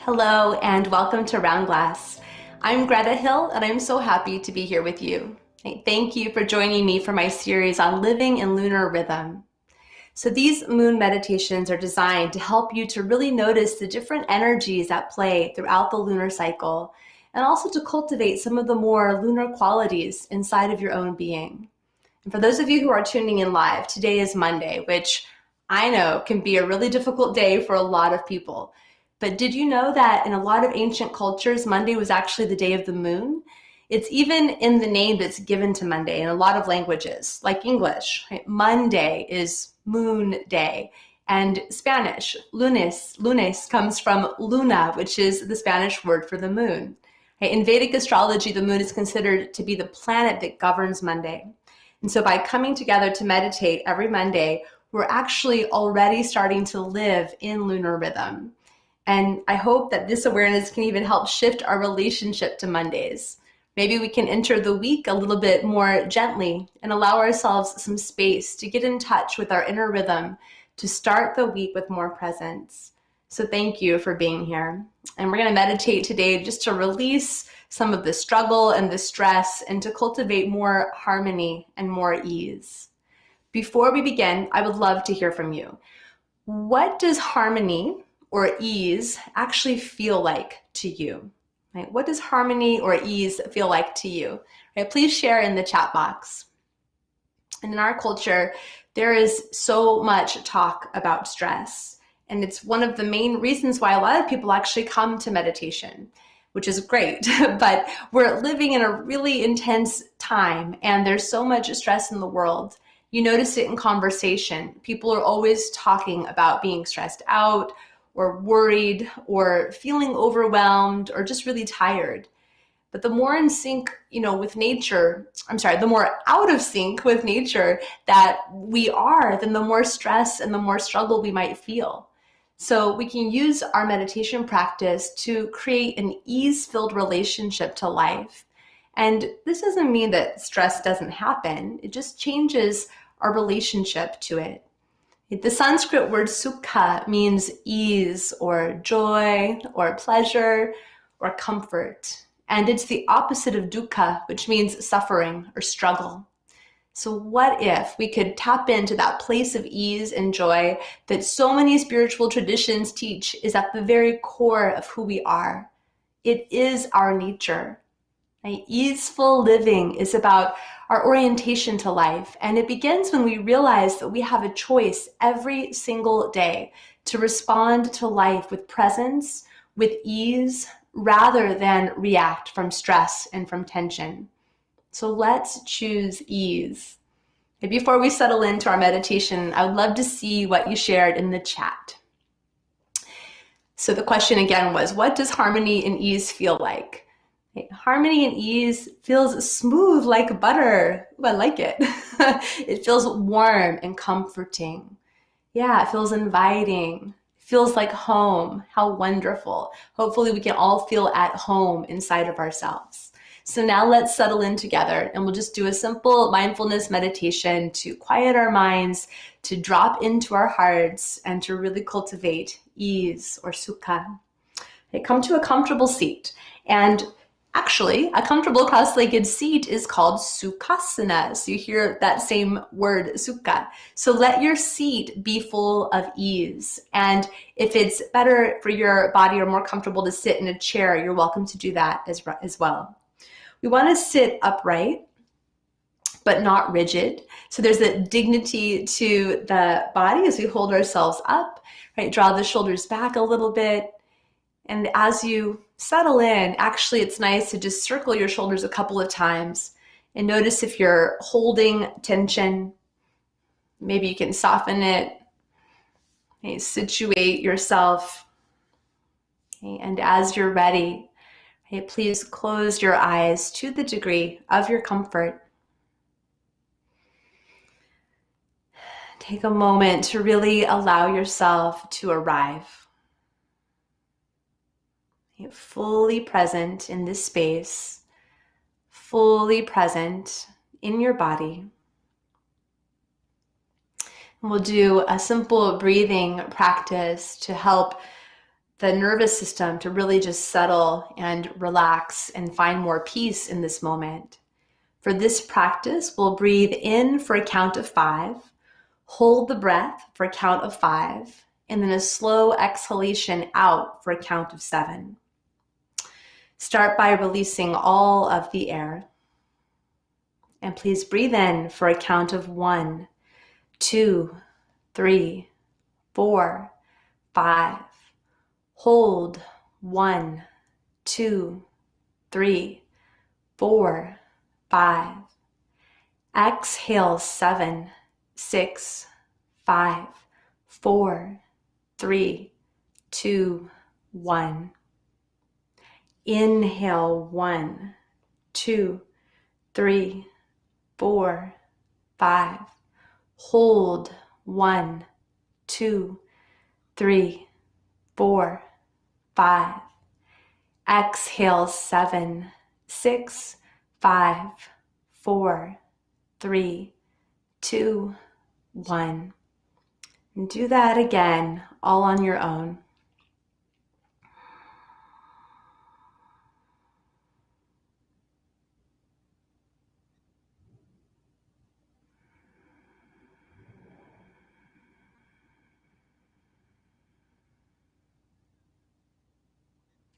Hello and welcome to Round Glass. I'm Greta Hill and I'm so happy to be here with you. Thank you for joining me for my series on living in lunar rhythm. So these moon meditations are designed to help you to really notice the different energies at play throughout the lunar cycle and also to cultivate some of the more lunar qualities inside of your own being. And for those of you who are tuning in live, today is Monday, which I know can be a really difficult day for a lot of people. But did you know that in a lot of ancient cultures, Monday was actually the day of the moon? It's even in the name that's given to Monday in a lot of languages, like English. Right? Monday is moon day. And Spanish, lunes comes from luna, which is the Spanish word for the moon. Right? In Vedic astrology, the moon is considered to be the planet that governs Monday. And so by coming together to meditate every Monday, we're actually already starting to live in lunar rhythm. And I hope that this awareness can even help shift our relationship to Mondays. Maybe we can enter the week a little bit more gently and allow ourselves some space to get in touch with our inner rhythm to start the week with more presence. So thank you for being here. And we're going to meditate today just to release some of the struggle and the stress and to cultivate more harmony and more ease. Before we begin, I would love to hear from you. What does harmony or ease actually feel like to you? Right? What does harmony or ease feel like to you? Right? Please share in the chat box. And in our culture, there is so much talk about stress. And it's one of the main reasons why a lot of people actually come to meditation, which is great. But we're living in a really intense time and there's so much stress in the world. You notice it in conversation. People are always talking about being stressed out or worried or feeling overwhelmed or just really tired. But the more in sync, with nature, the more out of sync with nature that we are, then the more stress and the more struggle we might feel. So we can use our meditation practice to create an ease-filled relationship to life. And this doesn't mean that stress doesn't happen. It just changes our relationship to it. The Sanskrit word sukha means ease or joy or pleasure or comfort. And it's the opposite of dukkha, which means suffering or struggle. So what if we could tap into that place of ease and joy that so many spiritual traditions teach is at the very core of who we are? It is our nature. Right? Easeful living is about our orientation to life. And it begins when we realize that we have a choice every single day to respond to life with presence, with ease, rather than react from stress and from tension. So let's choose ease. And before we settle into our meditation, I would love to see what you shared in the chat. So the question again was, what does harmony and ease feel like? Harmony and ease feels smooth like butter. Ooh, I like it. It feels warm and comforting. Yeah, it feels inviting. It feels like home. How wonderful. Hopefully we can all feel at home inside of ourselves. So now let's settle in together and we'll just do a simple mindfulness meditation to quiet our minds, to drop into our hearts, and to really cultivate ease or sukha. Okay, come to a comfortable seat. And actually, a comfortable cross-legged seat is called Sukhasana. So you hear that same word, sukha. So let your seat be full of ease. And if it's better for your body or more comfortable to sit in a chair, you're welcome to do that as well. We want to sit upright, but not rigid. So there's a dignity to the body as we hold ourselves up, right? Draw the shoulders back a little bit. And as you settle in, actually it's nice to just circle your shoulders a couple of times and notice if you're holding tension. Maybe you can soften it, okay, situate yourself. Okay, and as you're ready, okay, please close your eyes to the degree of your comfort. Take a moment to really allow yourself to arrive. Fully present in this space, fully present in your body. And we'll do a simple breathing practice to help the nervous system to really just settle and relax and find more peace in this moment. For this practice, we'll breathe in for a count of 5, hold the breath for a count of 5, and then a slow exhalation out for a count of 7. Start by releasing all of the air. And please breathe in for a count of 1, 2, 3, 4, 5. Hold 1, 2, 3, 4, 5. Exhale 7, 6, 5, 4, 3, 2, 1. Inhale 1, 2, 3, 4, 5. Hold 1, 2, 3, 4, 5. Exhale 7, 6, 5, 4, 3, 2, 1. And do that again, all on your own.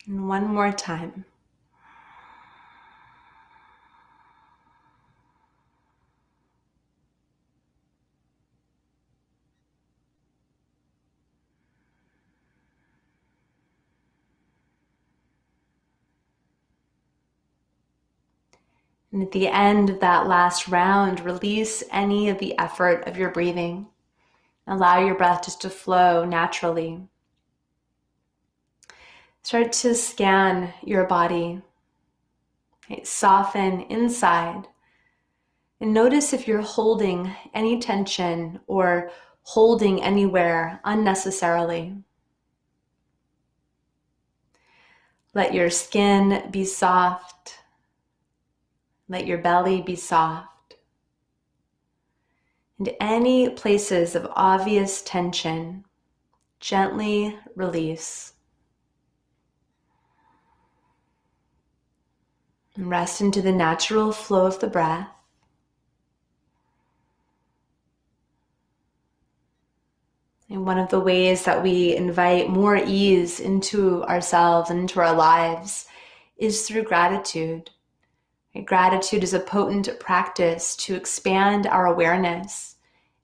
And one more time. And at the end of that last round, release any of the effort of your breathing. Allow your breath just to flow naturally. Start to scan your body. Okay, soften inside. And notice if you're holding any tension or holding anywhere unnecessarily. Let your skin be soft. Let your belly be soft. And any places of obvious tension, gently release. And rest into the natural flow of the breath. And one of the ways that we invite more ease into ourselves and into our lives is through gratitude. Gratitude is a potent practice to expand our awareness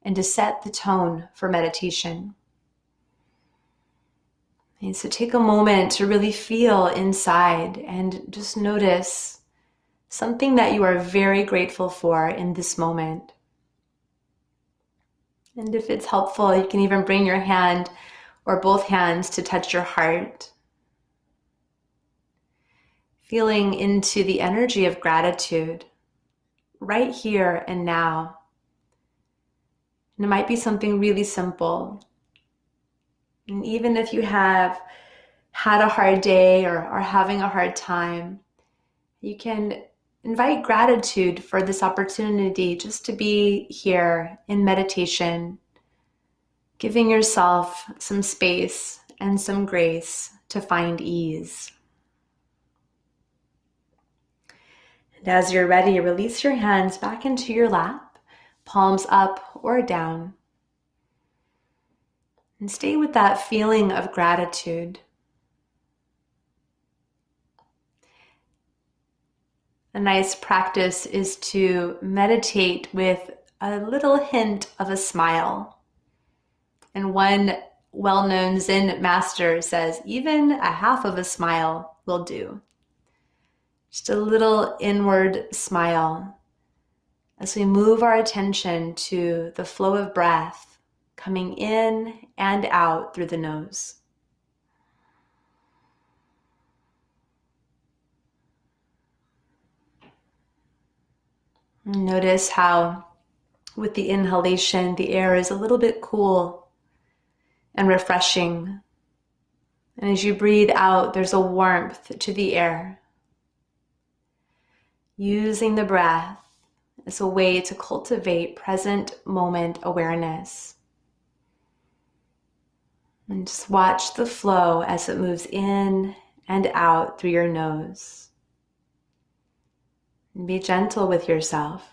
and to set the tone for meditation. And so take a moment to really feel inside and just notice something that you are very grateful for in this moment. And if it's helpful, you can even bring your hand or both hands to touch your heart. Feeling into the energy of gratitude right here and now. And it might be something really simple. And even if you have had a hard day or are having a hard time, you can invite gratitude for this opportunity just to be here in meditation, giving yourself some space and some grace to find ease. And as you're ready, release your hands back into your lap, palms up or down. And stay with that feeling of gratitude. A nice practice is to meditate with a little hint of a smile. And one well-known Zen master says, even a half of a smile will do. Just a little inward smile as we move our attention to the flow of breath coming in and out through the nose. Notice how with the inhalation, the air is a little bit cool and refreshing. And as you breathe out, there's a warmth to the air. Using the breath as a way to cultivate present moment awareness. And just watch the flow as it moves in and out through your nose. And be gentle with yourself.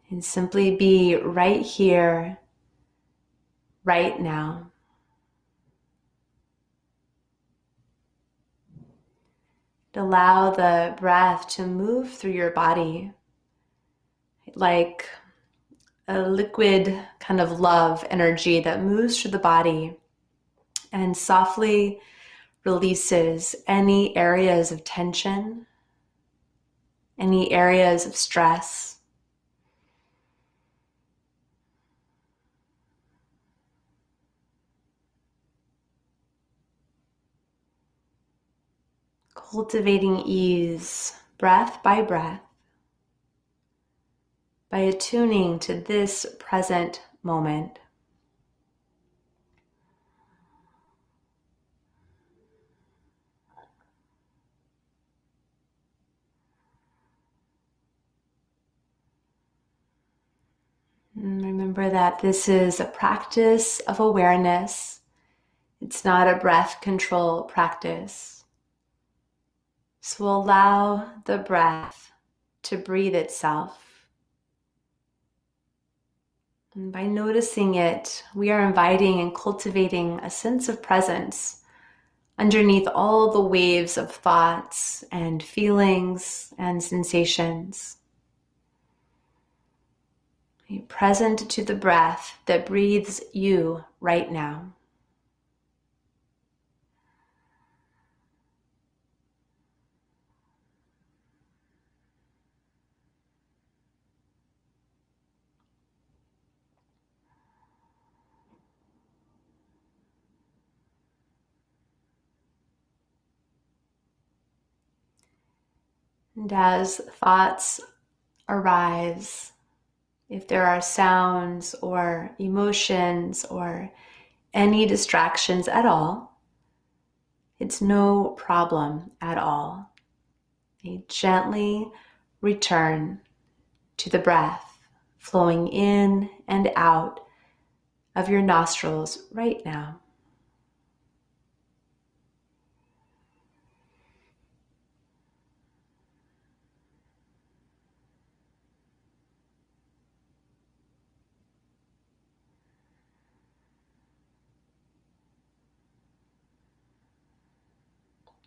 And simply be right here, right now. Allow the breath to move through your body like a liquid kind of love energy that moves through the body and softly releases any areas of tension, any areas of stress. Cultivating ease, breath by breath, by attuning to this present moment. And remember that this is a practice of awareness. It's not a breath control practice. So allow the breath to breathe itself. And by noticing it, we are inviting and cultivating a sense of presence underneath all the waves of thoughts and feelings and sensations. Be present to the breath that breathes you right now. And as thoughts arise, if there are sounds or emotions or any distractions at all, it's no problem at all. You gently return to the breath flowing in and out of your nostrils right now.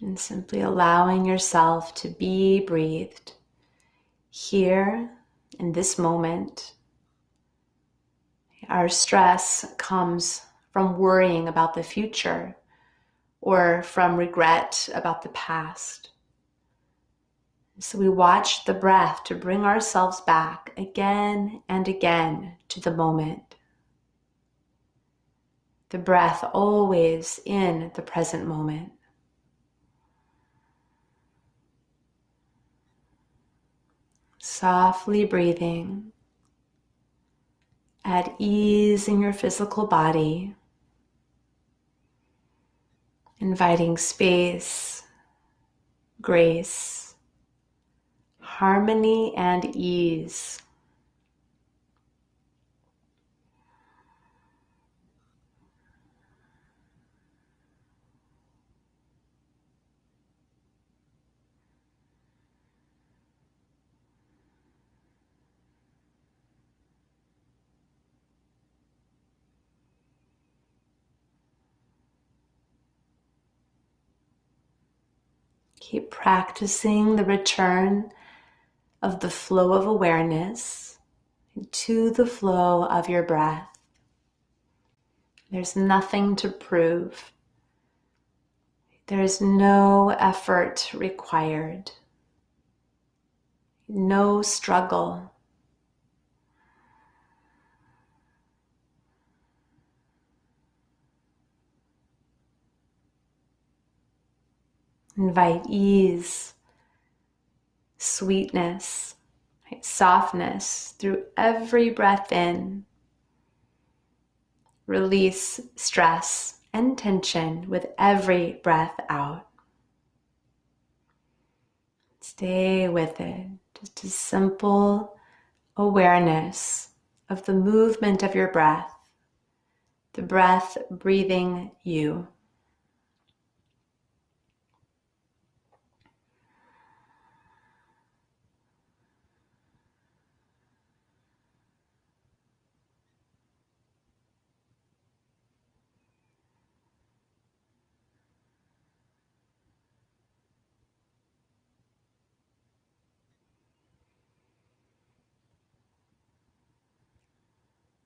And simply allowing yourself to be breathed here in this moment. Our stress comes from worrying about the future or from regret about the past. So we watch the breath to bring ourselves back again and again to the moment. The breath always in the present moment. Softly breathing at ease in your physical body, inviting space, grace, harmony, and ease. Keep practicing the return of the flow of awareness to the flow of your breath. There's nothing to prove. There is no effort required, no struggle. Invite ease, sweetness, softness through every breath in. Release stress and tension with every breath out. Stay with it. Just a simple awareness of the movement of your breath the breath breathing you.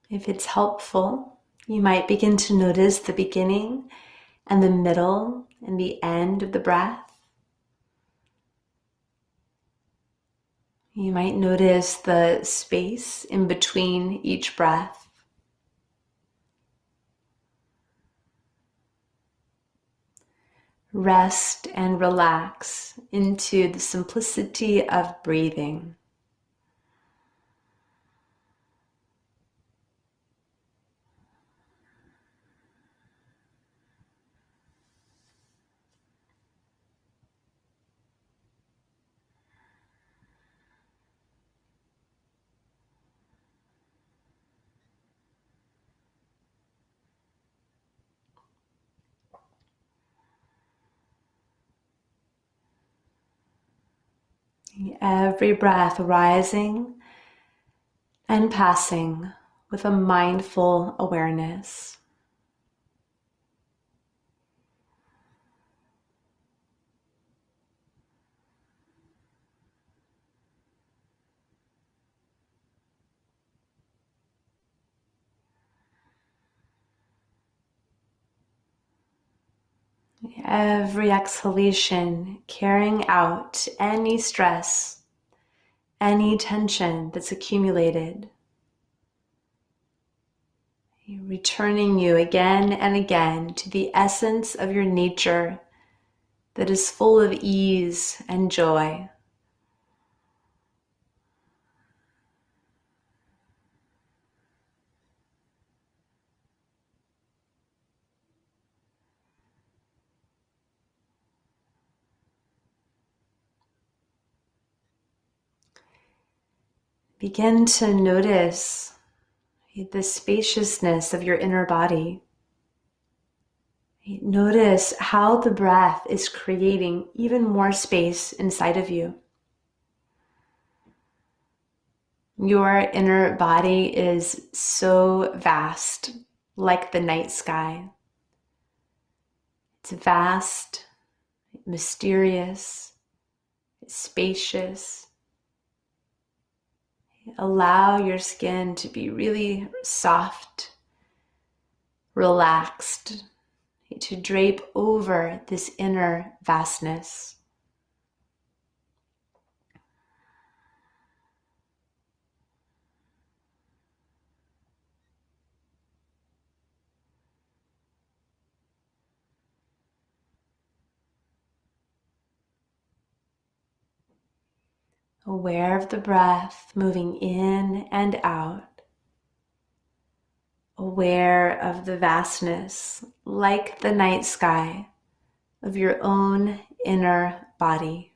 If it's helpful, you might begin to notice the beginning and the middle and the end of the breath. You might notice the space in between each breath. Rest and relax into the simplicity of breathing. Every breath rising and passing with a mindful awareness. Every exhalation carrying out any stress, any tension that's accumulated. Returning you again and again to the essence of your nature that is full of ease and joy. Begin to notice the spaciousness of your inner body. Notice how the breath is creating even more space inside of you. Your inner body is so vast, like the night sky. It's vast, mysterious, spacious. Allow your skin to be really soft, relaxed, to drape over this inner vastness. Aware of the breath moving in and out. Aware of the vastness, like the night sky, of your own inner body.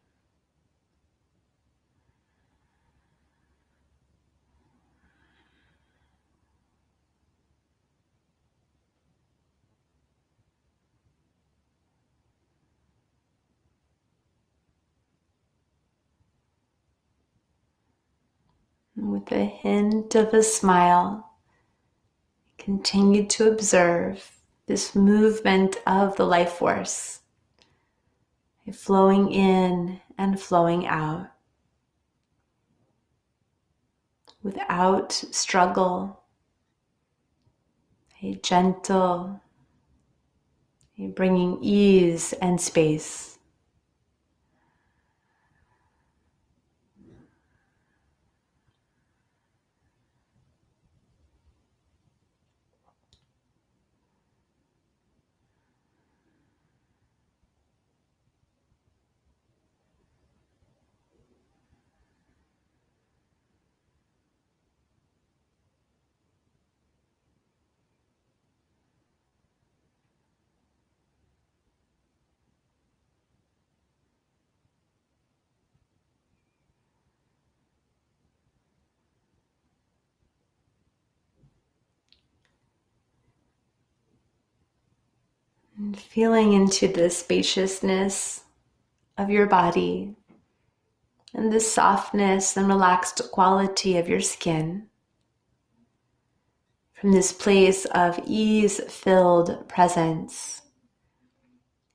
With a hint of a smile, continue to observe this movement of the life force, flowing in and flowing out, without struggle, a gentle, bringing ease and space. And feeling into the spaciousness of your body and the softness and relaxed quality of your skin. From this place of ease-filled presence,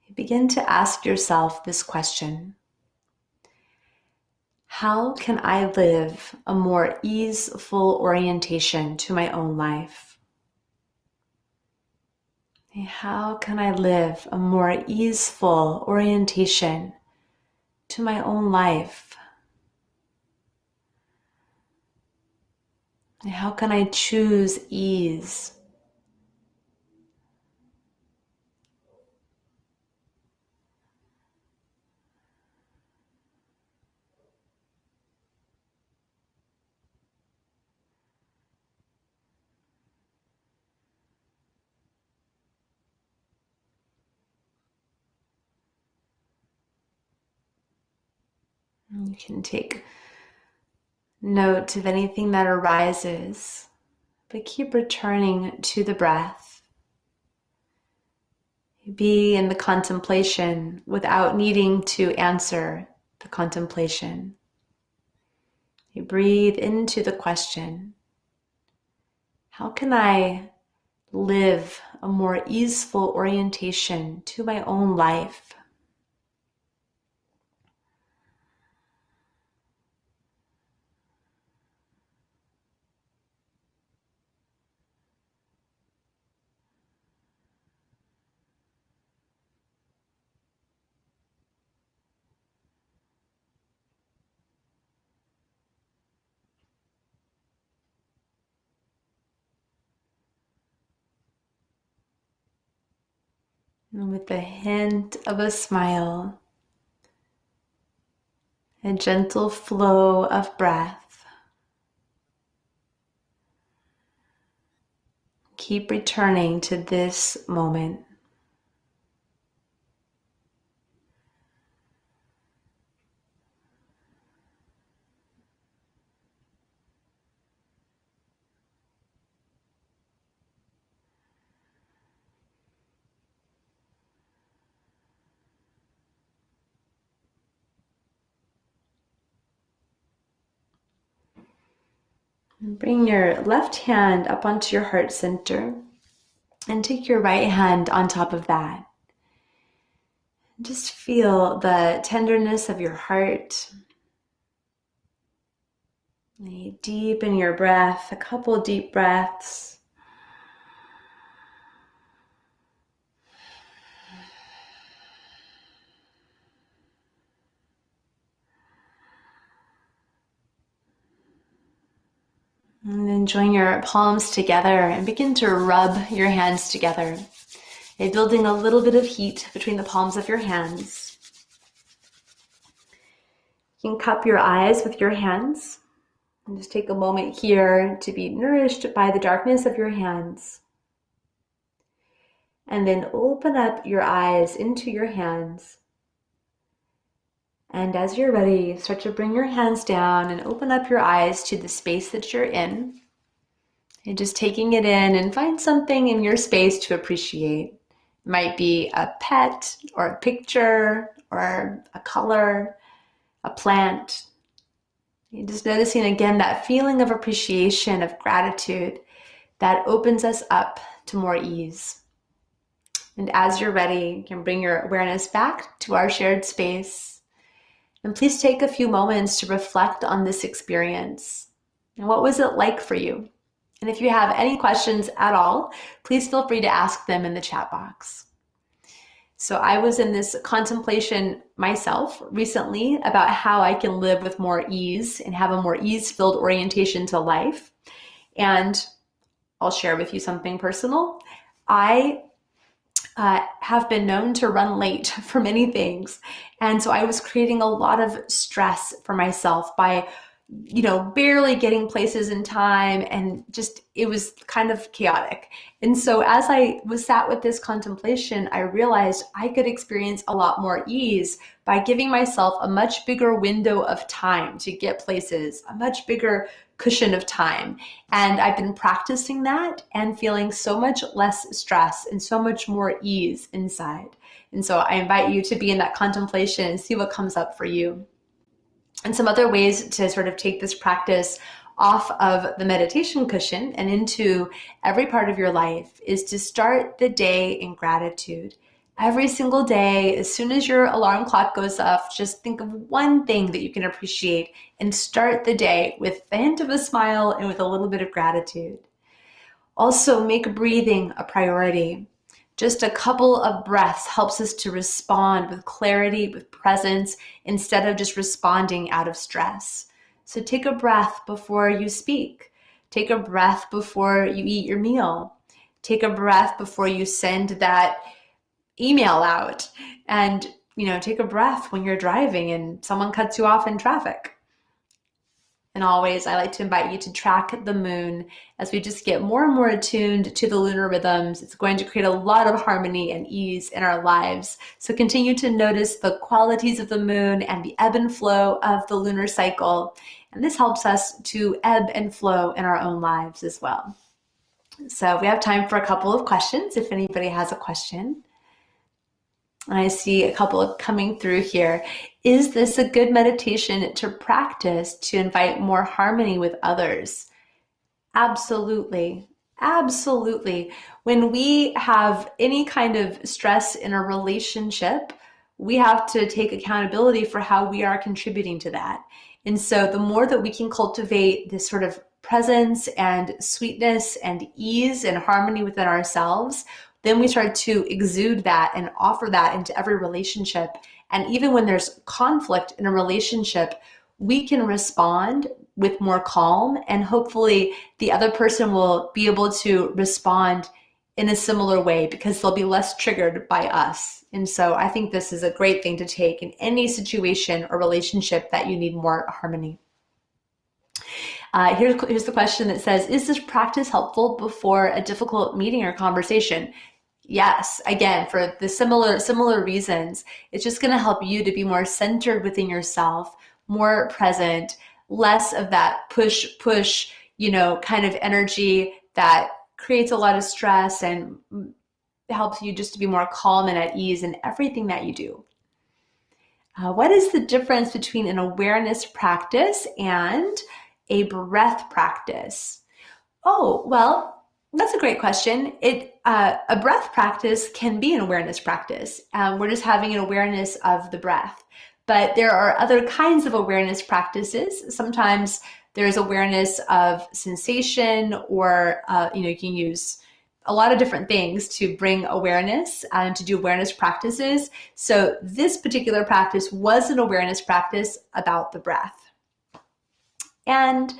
you begin to ask yourself this question: how can I live a more easeful orientation to my own life? How can I live a more easeful orientation to my own life? How can I choose ease? You can take note of anything that arises, but keep returning to the breath. Be in the contemplation without needing to answer the contemplation. You breathe into the question: how can I live a more easeful orientation to my own life? And with the hint of a smile, a gentle flow of breath, keep returning to this moment. And bring your left hand up onto your heart center and take your right hand on top of that. Just feel the tenderness of your heart. Deepen your breath, a couple deep breaths. And then join your palms together and begin to rub your hands together, building a little bit of heat between the palms of your hands. You can cup your eyes with your hands and just take a moment here to be nourished by the darkness of your hands. And then open up your eyes into your hands. And as you're ready, start to bring your hands down and open up your eyes to the space that you're in. And just taking it in, and find something in your space to appreciate. It might be a pet or a picture or a color, a plant. You're just noticing again that feeling of appreciation, of gratitude that opens us up to more ease. And as you're ready, you can bring your awareness back to our shared space. And please take a few moments to reflect on this experience. And what was it like for you? And if you have any questions at all, please feel free to ask them in the chat box. So I was in this contemplation myself recently about how I can live with more ease and have a more ease-filled orientation to life. And I'll share with you something personal. I have been known to run late for many things. And so I was creating a lot of stress for myself by, barely getting places in time, and just, it was kind of chaotic. And so as I was sat with this contemplation, I realized I could experience a lot more ease by giving myself a much bigger window of time to get places, a much bigger cushion of time. And I've been practicing that and feeling so much less stress and so much more ease inside. And so I invite you to be in that contemplation and see what comes up for you. And some other ways to sort of take this practice off of the meditation cushion and into every part of your life is to start the day in gratitude. Every single day, as soon as your alarm clock goes off, just think of one thing that you can appreciate and start the day with a hint of a smile and with a little bit of gratitude. Also, make breathing a priority. Just a couple of breaths helps us to respond with clarity, with presence, instead of just responding out of stress. So take a breath before you speak. Take a breath before you eat your meal. Take a breath before you send that email out. And, take a breath when you're driving and someone cuts you off in traffic. And always, I like to invite you to track the moon as we just get more and more attuned to the lunar rhythms. It's going to create a lot of harmony and ease in our lives. So continue to notice the qualities of the moon and the ebb and flow of the lunar cycle. And this helps us to ebb and flow in our own lives as well. So we have time for a couple of questions if anybody has a question. I see a couple coming through here. Is this a good meditation to practice to invite more harmony with others? Absolutely. Absolutely. When we have any kind of stress in a relationship, we have to take accountability for how we are contributing to that. And so the more that we can cultivate this sort of presence and sweetness and ease and harmony within ourselves, then we start to exude that and offer that into every relationship. And even when there's conflict in a relationship, we can respond with more calm, and hopefully the other person will be able to respond in a similar way because they'll be less triggered by us. And so I think this is a great thing to take in any situation or relationship that you need more harmony. Here's the question that says, is this practice helpful before a difficult meeting or conversation? Yes, again, for the similar reasons. It's just going to help you to be more centered within yourself, more present, less of that push, kind of energy that creates a lot of stress and helps you just to be more calm and at ease in everything that you do. What is the difference between an awareness practice and a breath practice? Oh, well, that's a great question. A breath practice can be an awareness practice. We're just having an awareness of the breath. But there are other kinds of awareness practices. Sometimes there's awareness of sensation, or you can use a lot of different things to bring awareness and to do awareness practices. So this particular practice was an awareness practice about the breath. And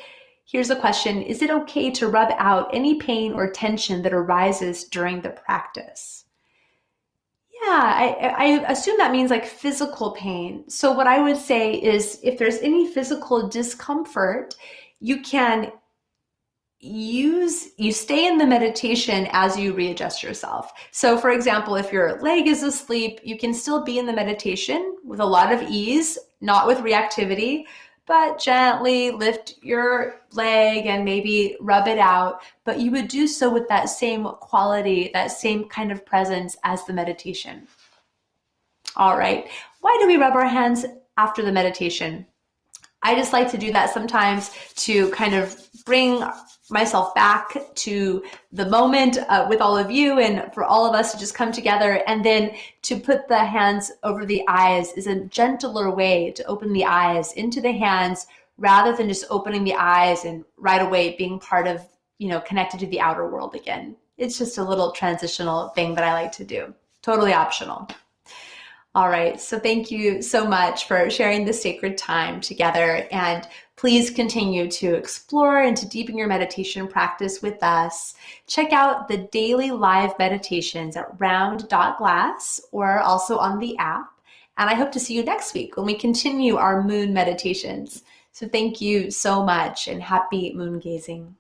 here's a question: is it okay to rub out any pain or tension that arises during the practice? Yeah, I assume that means like physical pain. So what I would say is if there's any physical discomfort, you can you stay in the meditation as you readjust yourself. So for example, if your leg is asleep, you can still be in the meditation with a lot of ease, not with reactivity, but gently lift your leg and maybe rub it out. But you would do so with that same quality, that same kind of presence as the meditation. All right. Why do we rub our hands after the meditation? I just like to do that sometimes to kind of bring myself back to the moment with all of you, and for all of us to just come together, and then to put the hands over the eyes is a gentler way to open the eyes into the hands rather than just opening the eyes and right away being part of, connected to the outer world again. It's just a little transitional thing that I like to do. Totally optional. All right, so thank you so much for sharing this sacred time together, and please continue to explore and to deepen your meditation practice with us. Check out the daily live meditations at round.glass or also on the app, and I hope to see you next week when we continue our moon meditations. So thank you so much, and happy moon gazing.